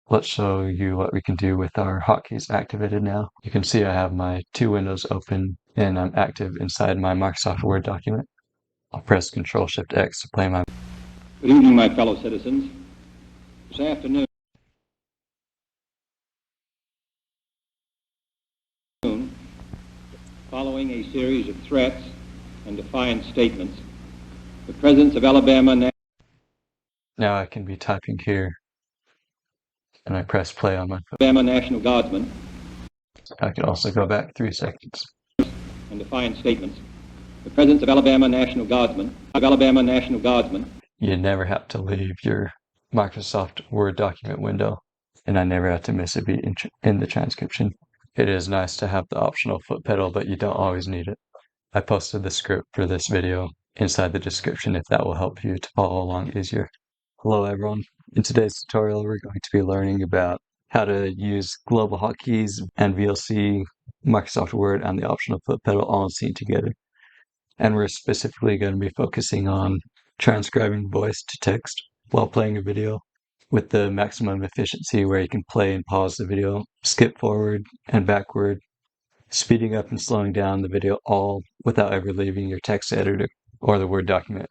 Let's show you what we can do with our hotkeys activated now. You can see I have my two windows open and I'm active inside my Microsoft Word document. I'll press Ctrl-Shift-X to play my... Good evening, my fellow citizens. This afternoon, following a series of threats and defiant statements, the Presidents of Alabama... Now I can be typing here, and I press play on my phone. Alabama National Guardsmen. I can also go back 3 seconds. And defiant statements. The Presidents of Alabama National Guardsmen. Alabama National Guardsmen. You never have to leave your Microsoft Word document window, and I never have to miss a beat in the transcription. It is nice to have the optional foot pedal, but you don't always need it. I posted the script for this video inside the description if that will help you to follow along easier. Hello everyone. In today's tutorial we're going to be learning about how to use global hotkeys and VLC, Microsoft Word, and the optional foot pedal all seen together. And we're specifically going to be focusing on transcribing voice to text while playing a video with the maximum efficiency, where you can play and pause the video, skip forward and backward, speeding up and slowing down the video, all without ever leaving your text editor or the Word document.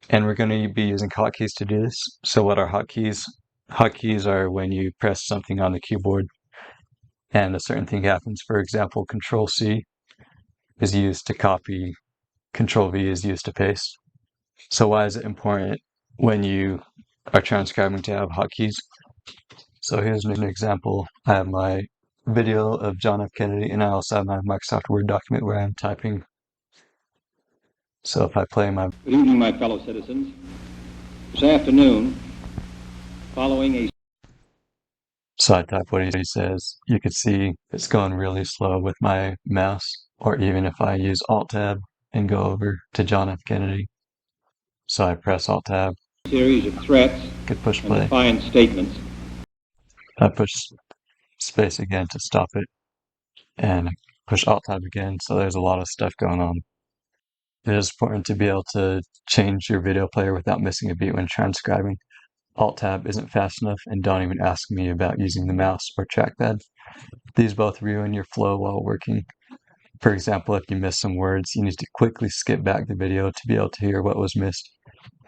And we're going to be using hotkeys to do this. So what are hotkeys? Hotkeys are when you press something on the keyboard and a certain thing happens. For example, Control-C is used to copy, Control-V is used to paste. So why is it important when you are transcribing to have hotkeys? So here's an example. I have my video of John F. Kennedy, and I also have my Microsoft Word document where I'm typing. So if I play my... Good evening, my fellow citizens. This afternoon, following a... So I type what he says. You can see it's going really slow with my mouse, or even if I use Alt-Tab and go over to John F. Kennedy. So I press Alt-Tab. Series of threats Could push and play. defiant statements. I push space again to stop it, and I push Alt-Tab again, so there's a lot of stuff going on. It is important to be able to change your video player without missing a beat when transcribing. Alt-Tab isn't fast enough, and don't even ask me about using the mouse or trackpad. These both ruin your flow while working. For example, if you miss some words, you need to quickly skip back the video to be able to hear what was missed,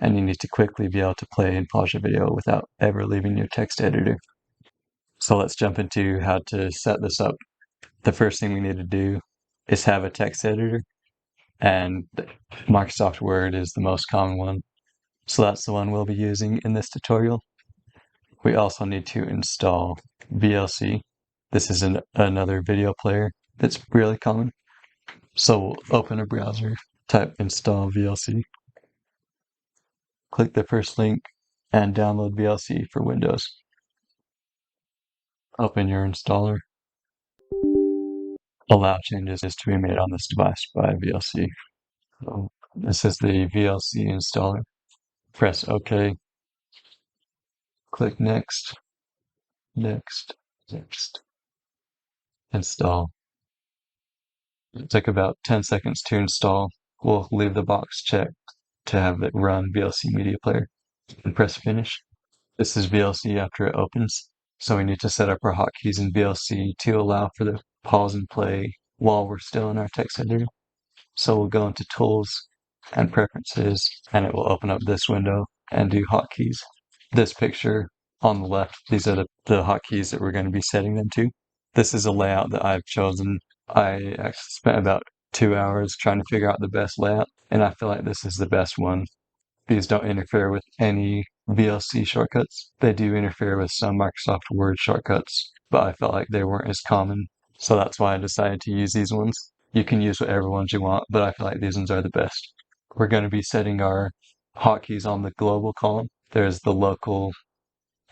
and you need to quickly be able to play and pause your video without ever leaving your text editor. So let's jump into how to set this up. The first thing we need to do is have a text editor, and Microsoft Word is the most common one. So that's the one we'll be using in this tutorial. We also need to install VLC. This is another video player that's really common. So we'll open a browser, type install VLC, click the first link, and download VLC for Windows. Open your installer. Allow changes to be made on this device by VLC. So this is the VLC installer. Press OK. Click Next, Next, Next. Install. It took about 10 seconds to install. We'll leave the box checked to have it run VLC Media Player and press Finish. This is VLC after it opens, so we need to set up our hotkeys in VLC to allow for the pause and play while we're still in our text editor. So we'll go into Tools and Preferences, and it will open up this window and do hotkeys. This picture on the left, these are the hotkeys that we're going to be setting them to. This is a layout that I've chosen. I actually spent about 2 hours trying to figure out the best layout, and I feel like this is the best one. These don't interfere with any VLC shortcuts. They do interfere with some Microsoft Word shortcuts, but I felt like they weren't as common, so that's why I decided to use these ones. You can use whatever ones you want, but I feel like these ones are the best. We're going to be setting our hotkeys on the global column. There's the local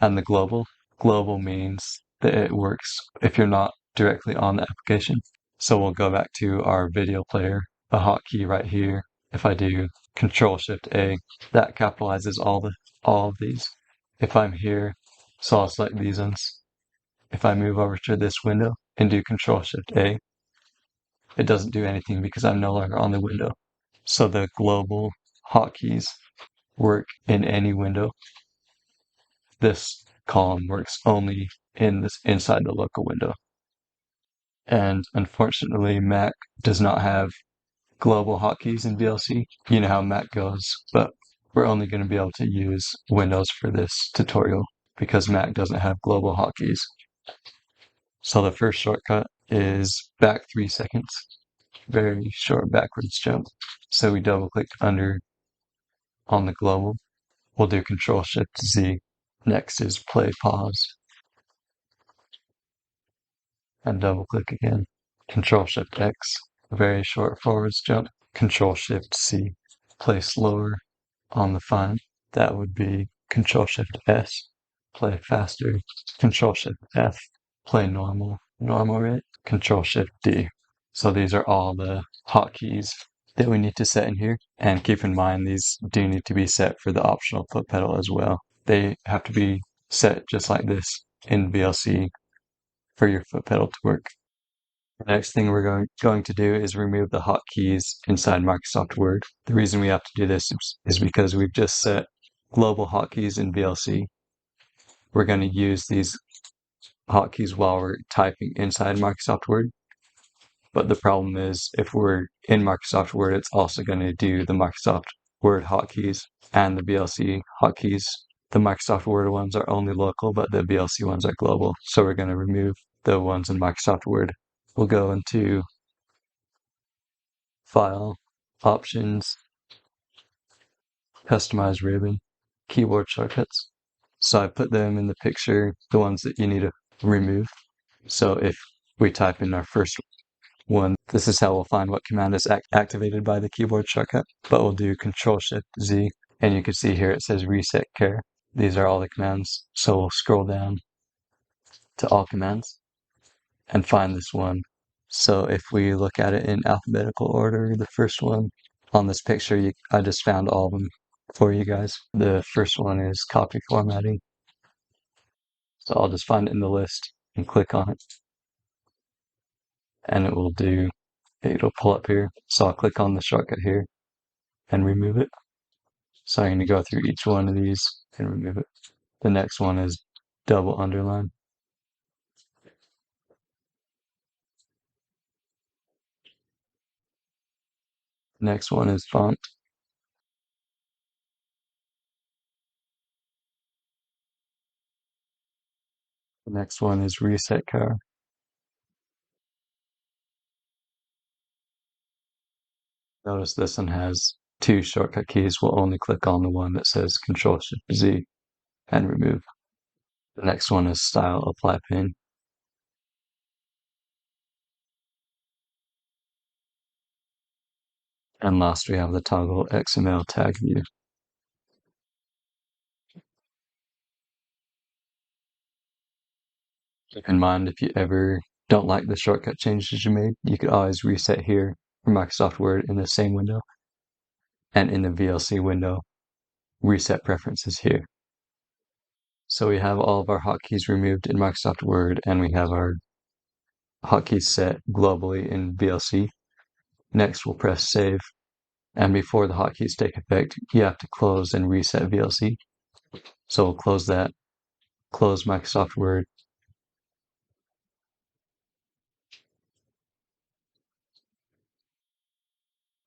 and the global. Global means that it works if you're not directly on the application. So we'll go back to our video player, a hotkey right here. If I do Control-Shift-A, that capitalizes all of these. If I'm here, so I'll select these ones. If I move over to this window and do Control-Shift-A, it doesn't do anything because I'm no longer on the window. So the global hotkeys work in any window. This column works only inside the local window. And unfortunately, Mac does not have global hotkeys in VLC. You know how Mac goes, but we're only going to be able to use Windows for this tutorial because Mac doesn't have global hotkeys. So the first shortcut is back 3 seconds. Very short backwards jump. So we double click under on the global. We'll do Control-Shift-Z. Next is play pause. And double click again. Control-Shift-X. Very short forwards jump. Control-Shift-C. Play slower on the find. That would be Control-Shift-S. Play faster. Control-Shift-F. Play normal rate. Control-Shift-D. So these are all the hotkeys that we need to set in here. And keep in mind, these do need to be set for the optional foot pedal as well. They have to be set just like this in VLC for your foot pedal to work. The next thing we're going to do is remove the hotkeys inside Microsoft Word. The reason we have to do this is because we've just set global hotkeys in VLC. We're going to use these hotkeys while we're typing inside Microsoft Word. But the problem is, if we're in Microsoft Word, it's also going to do the Microsoft Word hotkeys and the VLC hotkeys. The Microsoft Word ones are only local, but the VLC ones are global. So we're going to remove the ones in Microsoft Word. We'll go into File, Options, Customize Ribbon, Keyboard Shortcuts. So I put them in the picture, the ones that you need to remove. So if we type in our first one, this is how we'll find what command is activated by the keyboard shortcut. But we'll do Control-Shift-Z, and you can see here it says Reset Care. These are all the commands. So we'll scroll down to All Commands and find this one. So if we look at it in alphabetical order, the first one on this picture, I just found all of them for you guys. The first one is Copy Formatting. So I'll just find it in the list and click on it. And it'll pull up here. So I'll click on the shortcut here and remove it. So I'm going to go through each one of these and remove it. The next one is double underline. Next one is font. The next one is reset car. Notice this one has 2 shortcut keys. We'll only click on the one that says Control-Shift-Z and remove. The next one is style apply pin. And last we have the toggle XML tag view. Keep in mind, if you ever don't like the shortcut changes you made, you could always reset here for Microsoft Word in the same window. And in the VLC window, reset preferences here. So we have all of our hotkeys removed in Microsoft Word, and we have our hotkeys set globally in VLC. Next, we'll press Save. And before the hotkeys take effect, you have to close and reset VLC. So we'll close that, close Microsoft Word.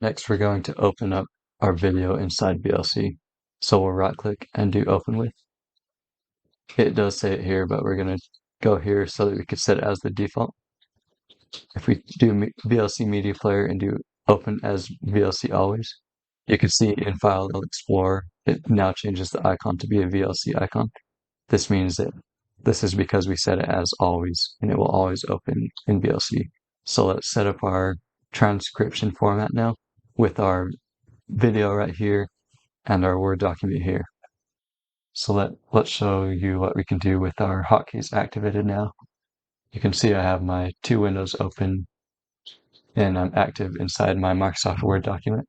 Next, we're going to open up our video inside VLC. So we'll right click and do Open With. It does say it here, but we're going to go here so that we can set it as the default. If we do VLC Media Player and do Open as VLC Always, you can see in File Explorer, it now changes the icon to be a VLC icon. This means that this is because we set it as always, and it will always open in VLC. So let's set up our transcription format now with our video right here and our Word document here. So let's show you what we can do with our hotkeys activated now. You can see I have my 2 windows open and I'm active inside my Microsoft Word document.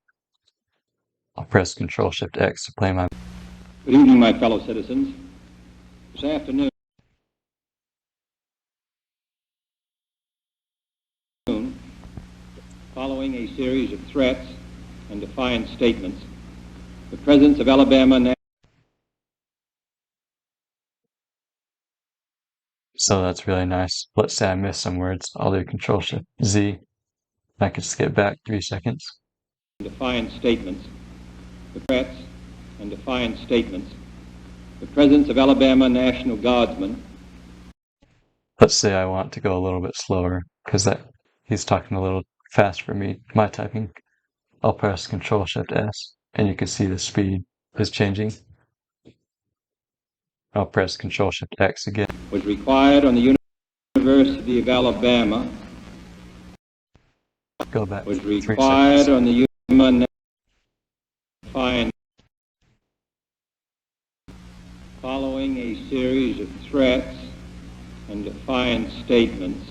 I'll press Control-Shift-X to play my... Good evening, my fellow citizens. This afternoon, following a series of threats and defiant statements, the presidents of Alabama So that's really nice. Let's say I miss some words. I'll do Control-Shift-Z. I can skip back 3 seconds. Defiant statements, the threats and defiant statements, the presence of Alabama National Guardsmen. Let's say I want to go a little bit slower because he's talking a little fast for me, my typing. I'll press Control-Shift-S and you can see the speed is changing. I'll press Control-Shift-X again. Was required on the University of Alabama. Go back. Was 3 required seconds. on the Alabama defiant, following a series of threats and defiant statements.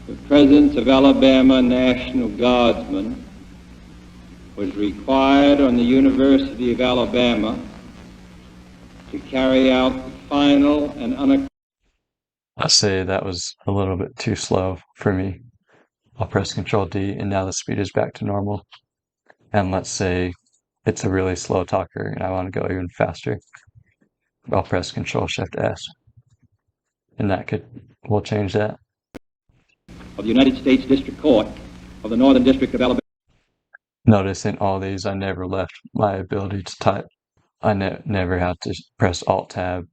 The presence of Alabama National Guardsmen was required on the University of Alabama to carry out the final and unequivocal. Let's say that was a little bit too slow for me. I'll press Control-D and now the speed is back to normal. And let's say it's a really slow talker and I want to go even faster. I'll press Control-Shift-S. And we'll change that. Of the United States District Court of the Northern District of Alabama. Notice in all these I never left my ability to type. I never had to press Alt-Tab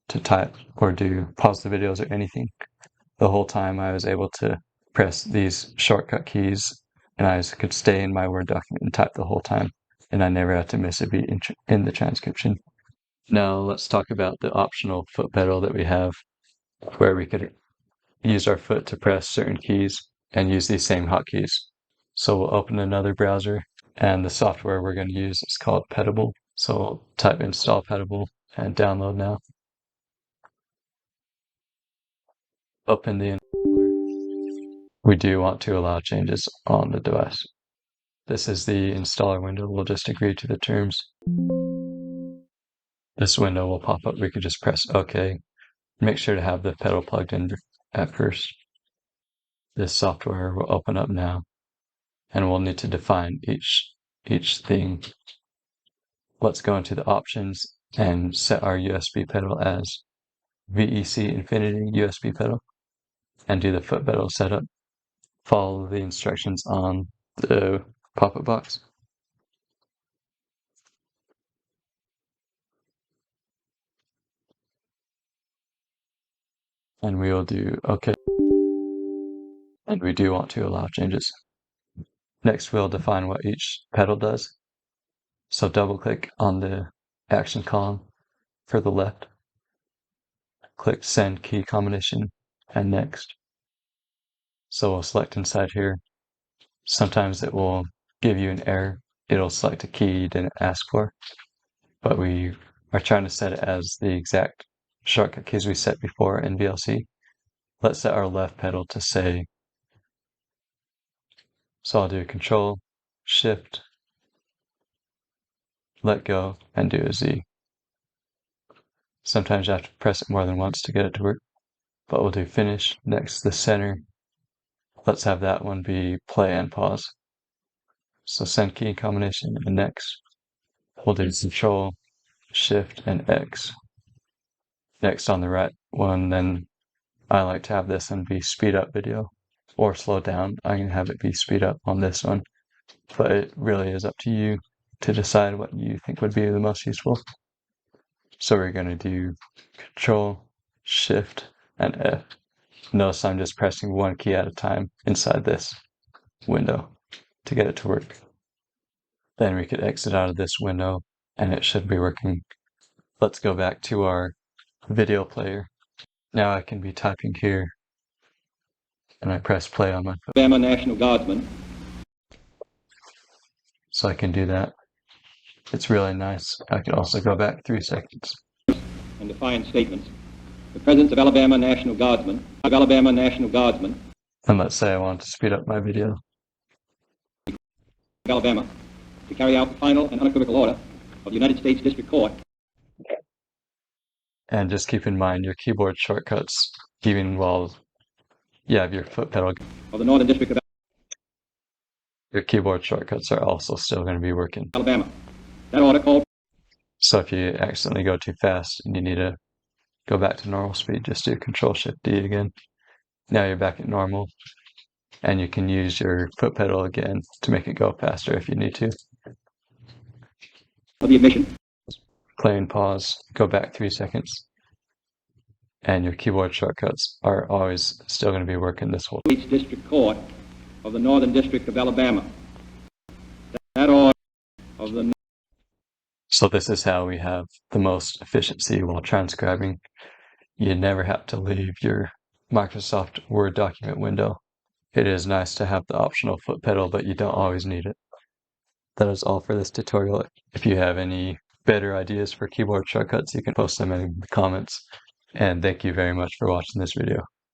to type or pause the videos or anything. The whole time I was able to press these shortcut keys and I could stay in my Word document and type the whole time. And I never had to miss a beat in the transcription. Now let's talk about the optional foot pedal that we have, where we could use our foot to press certain keys and use these same hotkeys. So we'll open another browser and the software we're going to use is called Pedable. So we'll type install Pedable and download now. Open the installer. We do want to allow changes on the device. This is the installer window. We'll just agree to the terms. This window will pop up. We could just press OK. Make sure to have the pedal plugged in at first. This software will open up now, and we'll need to define each thing. Let's go into the options and set our USB pedal as VEC Infinity USB pedal, and do the foot pedal setup. Follow the instructions on the pop-up box. And we will do OK. And we do want to allow changes. Next, we'll define what each pedal does. So double-click on the action column for the left. Click Send Key Combination and Next. So we'll select inside here. Sometimes it will give you an error. It'll select a key you didn't ask for. But we are trying to set it as the exact shortcut keys we set before in VLC. Let's set our left pedal to say, so I'll do Control, Shift, let go, and do a Z. Sometimes you have to press it more than once to get it to work, but we'll do Finish. Next, the center. Let's have that one be play and pause. So Send Key Combination and Next. We'll do Control, Shift, and X. Next on the right one, then I like to have this one be speed up video or slow down. I can have it be speed up on this one, but it really is up to you to decide what you think would be the most useful. So we're going to do Control, Shift, and F. Notice I'm just pressing one key at a time inside this window to get it to work. Then we could exit out of this window and it should be working. Let's go back to our video player. Now I can be typing here and I press play on my phone. Alabama National Guardsmen. So I can do that. It's really nice. I can also go back 3 seconds. And defiant statements. The presence of Alabama National Guardsmen. Alabama National Guardsmen. And let's say I want to speed up my video. Alabama to carry out the final and unequivocal order of the United States District Court. And just keep in mind your keyboard shortcuts, even while you have your foot pedal. Of the Northern District of Your keyboard shortcuts are also still going to be working. Alabama. That order called. So if you accidentally go too fast and you need to go back to normal speed, just do Control-Shift-D again. Now you're back at normal, and you can use your foot pedal again to make it go faster if you need to. Of the admission. Play and pause, go back 3 seconds, and your keyboard shortcuts are always still going to be working this whole Each District Court of the Northern District of Alabama. That order of the... So this is how we have the most efficiency while transcribing. You never have to leave your Microsoft Word document window. It is nice to have the optional foot pedal, but you don't always need it. That is all for this tutorial. If you have any better ideas for keyboard shortcuts, you can post them in the comments. And thank you very much for watching this video.